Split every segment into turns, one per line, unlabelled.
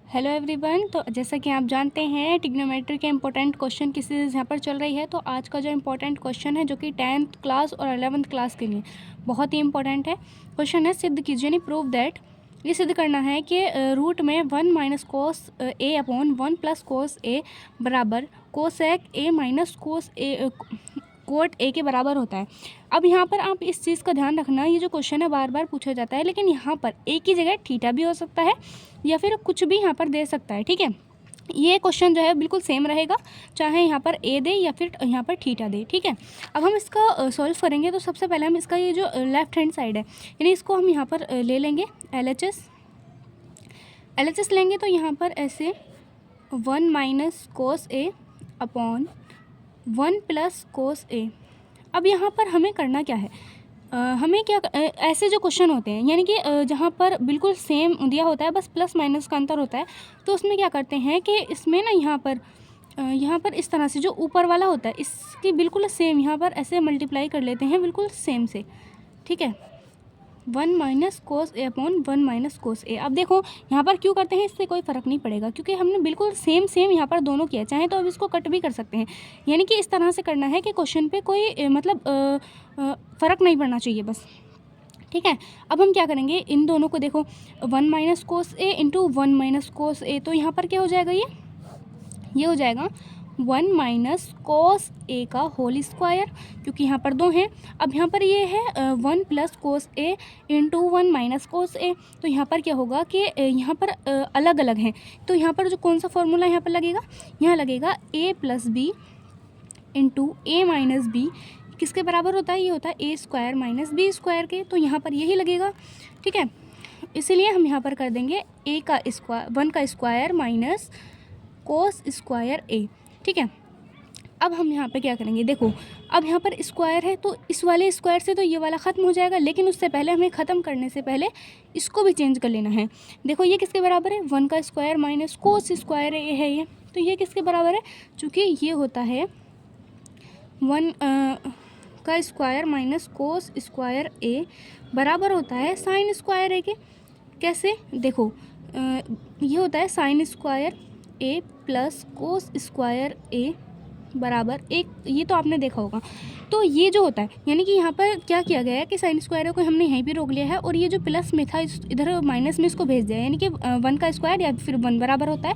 Hello everyone. तो जैसा कि आप जानते हैं ट्रिग्नोमेट्री के इंपॉर्टेंट क्वेश्चन की सीरीज़ यहाँ पर चल रही है। तो आज का जो इंपॉर्टेंट क्वेश्चन है जो कि 10th क्लास और 11th क्लास के लिए बहुत ही इंपॉर्टेंट है। क्वेश्चन है सिद्ध कीजिए, यानी प्रूव दैट। ये सिद्ध करना है कि रूट में 1 माइनस कोस ए अपॉन 1 प्लस कोस ए बराबर cosec A minus cos A cot A के बराबर होता है। अब यहाँ पर आप इस चीज़ का ध्यान रखना, ये जो क्वेश्चन है बार बार पूछा जाता है, लेकिन यहाँ पर ए की जगह थीटा भी हो सकता है या फिर कुछ भी यहाँ पर दे सकता है। ठीक है, ये क्वेश्चन जो है बिल्कुल सेम रहेगा, चाहे यहाँ पर ए दे या फिर यहाँ पर थीटा दे। ठीक है, अब हम इसका सॉल्व करेंगे। तो सबसे पहले हम इसका ये जो लेफ्ट हैंड साइड है, यानी इसको हम यहाँ पर ले लेंगे एल एच एस लेंगे। तो यहाँ पर ऐसे 1 माइनस कोस ए अपॉन 1 प्लस कोस ए। अब यहाँ पर हमें करना क्या है, हमें क्या ऐसे जो क्वेश्चन होते हैं, यानी कि जहाँ पर बिल्कुल सेम दिया होता है, बस प्लस माइनस का अंतर होता है, तो उसमें क्या करते हैं कि इसमें ना यहाँ पर इस तरह से जो ऊपर वाला होता है इसकी बिल्कुल सेम यहाँ पर ऐसे मल्टीप्लाई कर लेते हैं बिल्कुल सेम से। ठीक है, 1 माइनस कोस ए अपॉन 1 माइनस कोस ए। अब देखो यहाँ पर क्यों करते हैं, इससे कोई फ़र्क नहीं पड़ेगा क्योंकि हमने बिल्कुल सेम यहाँ पर दोनों किया। चाहे तो अब इसको कट भी कर सकते हैं, यानी कि इस तरह से करना है कि क्वेश्चन पे कोई मतलब फ़र्क नहीं पड़ना चाहिए बस। ठीक है, अब हम क्या करेंगे, इन दोनों को देखो 1 माइनस कोस ए इंटू 1 माइनस कोस ए। तो यहाँ पर क्या हो जाएगा, ये हो जाएगा 1 माइनस कोस ए का होल स्क्वायर, क्योंकि यहाँ पर 2 हैं। अब यहाँ पर ये है 1 प्लस कोस ए इंटू 1 माइनस कोस ए। तो यहाँ पर क्या होगा कि यहाँ पर अलग अलग हैं, तो यहाँ पर जो कौन सा फॉर्मूला यहाँ पर लगेगा, यहाँ लगेगा a plus B into A minus B. किसके बराबर होता है, ये होता है A square minus B square के। तो यहाँ पर यही लगेगा। ठीक है, इसीलिए हम यहाँ पर कर देंगे a का स्क्वायर 1 का स्क्वायर माइनस कोस स्क्वायर ए। ठीक है, अब हम यहाँ पे क्या करेंगे, देखो अब यहाँ पर स्क्वायर है तो इस वाले स्क्वायर से तो ये वाला ख़त्म हो जाएगा, लेकिन उससे पहले हमें ख़त्म करने से पहले इसको भी चेंज कर लेना है। देखो ये किसके बराबर है, 1 का स्क्वायर माइनस कोस स्क्वायर ए है ये, तो ये किसके बराबर है, चूँकि ये होता है 1 का स्क्वायर माइनस कोस स्क्वायर ए बराबर होता है साइन स्क्वायर ए के। कैसे, देखो ये होता है साइन स्क्वायर ए प्लस कोस स्क्वायर ए बराबर एक, ये तो आपने देखा होगा। तो ये जो होता है, यानी कि यहाँ पर क्या किया गया है कि साइन स्क्वायर को हमने यहीं पे रोक लिया है और ये जो प्लस में था इधर माइनस में इसको भेज दिया है, यानी कि 1 का स्क्वायर या फिर 1 बराबर होता है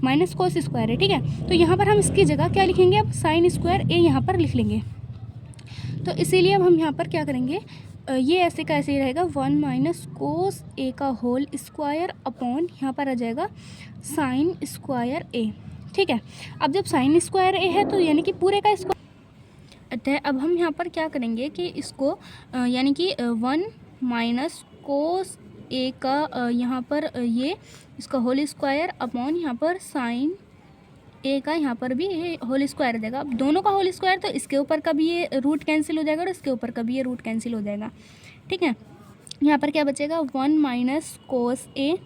माइनस कोस स्क्वायर है। ठीक है, तो यहाँ पर हम इसकी जगह क्या लिखेंगे, अब साइन स्क्वायर ए यहाँ पर लिख लेंगे। तो इसीलिए अब हम यहाँ पर क्या करेंगे, ये ऐसे का ऐसे ही रहेगा 1 माइनस कोस ए का होल स्क्वायर अपॉन यहाँ पर आ जाएगा साइन स्क्वायर ए। ठीक है, अब जब साइन स्क्वायर ए है तो यानी कि पूरे का स्क्वायर। अब हम यहाँ पर क्या करेंगे कि इसको यानी कि 1 माइनस कोस ए का यहाँ पर ये इसका होल स्क्वायर अपॉन यहाँ पर साइन ए का यहाँ पर भी ये होल स्क्वायर देगा। अब दोनों का होल स्क्वायर, तो इसके ऊपर का भी ये रूट कैंसिल हो जाएगा और इसके ऊपर का भी ये रूट कैंसिल हो जाएगा। ठीक है, यहाँ पर क्या बचेगा, 1 माइनस कोस ए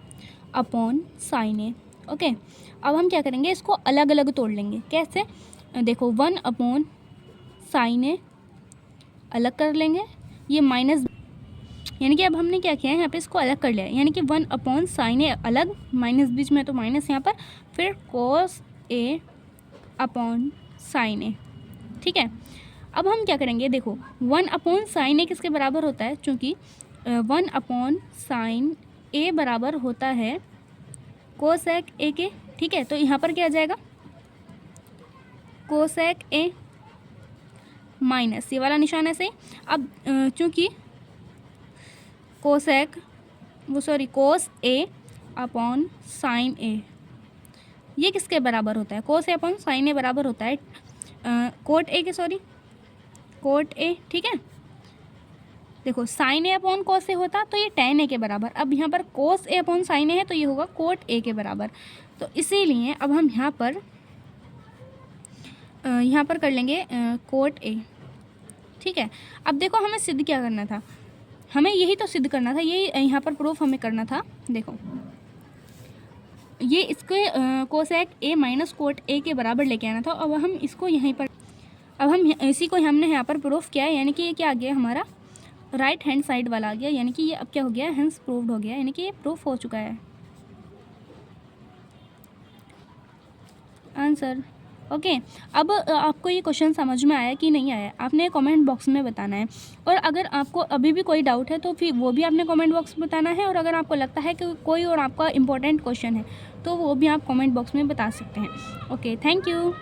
अपॉन साइन ए। ओके, अब हम क्या करेंगे, इसको अलग अलग तोड़ लेंगे। कैसे, देखो 1 अपॉन साइन ए अलग कर लेंगे, ये माइनस, यानी कि अब हमने क्या किया है यहाँ पे इसको अलग कर लिया है, यानी कि 1 अपॉन साइन ए अलग, माइनस बीच में तो माइनस यहाँ पर, फिर कोस ए अपॉन साइन ए। ठीक है, अब हम क्या करेंगे, देखो 1 अपॉन साइन ए किसके बराबर होता है, चूँकि 1 अपॉन साइन ए बराबर होता है कोसेक ए के। ठीक है, तो यहाँ पर क्या आ जाएगा, कोसेक ए माइनस ये वाला निशान ऐसे। अब चूँकि कोस ए अपॉन साइन ए ये किसके बराबर होता है, कोस ए अपॉन साइन ए बराबर होता है कोट ए। ठीक है, देखो साइन ए अपॉन कोस ए होता तो ये टेन ए के बराबर, अब यहाँ पर कोस ए अपॉन साइन ए है तो ये होगा कोट ए के बराबर। तो इसीलिए अब हम यहाँ पर कर लेंगे कोट ए। ठीक है, अब देखो हमें सिद्ध क्या करना था, हमें यही तो सिद्ध करना था, यही यहाँ पर प्रूफ हमें करना था। देखो ये इसके cosec A minus cot A के बराबर लेके आना था। अब हम इसको यहीं पर, अब हम इसी को हमने यहाँ पर प्रूफ किया है, यानी कि ये क्या आ गया हमारा राइट हैंड साइड वाला आ गया, यानी कि ये अब क्या हो गया, हेंस प्रूव्ड हो गया, यानी कि ये प्रूफ हो चुका है। आंसर। ओके, अब आपको ये क्वेश्चन समझ में आया कि नहीं आया, आपने कमेंट बॉक्स में बताना है। और अगर आपको अभी भी कोई डाउट है तो फिर वो भी आपने कमेंट बॉक्स में बताना है। और अगर आपको लगता है कि कोई और आपका इंपॉर्टेंट क्वेश्चन है तो वो भी आप कमेंट बॉक्स में बता सकते हैं। Okay, thank you.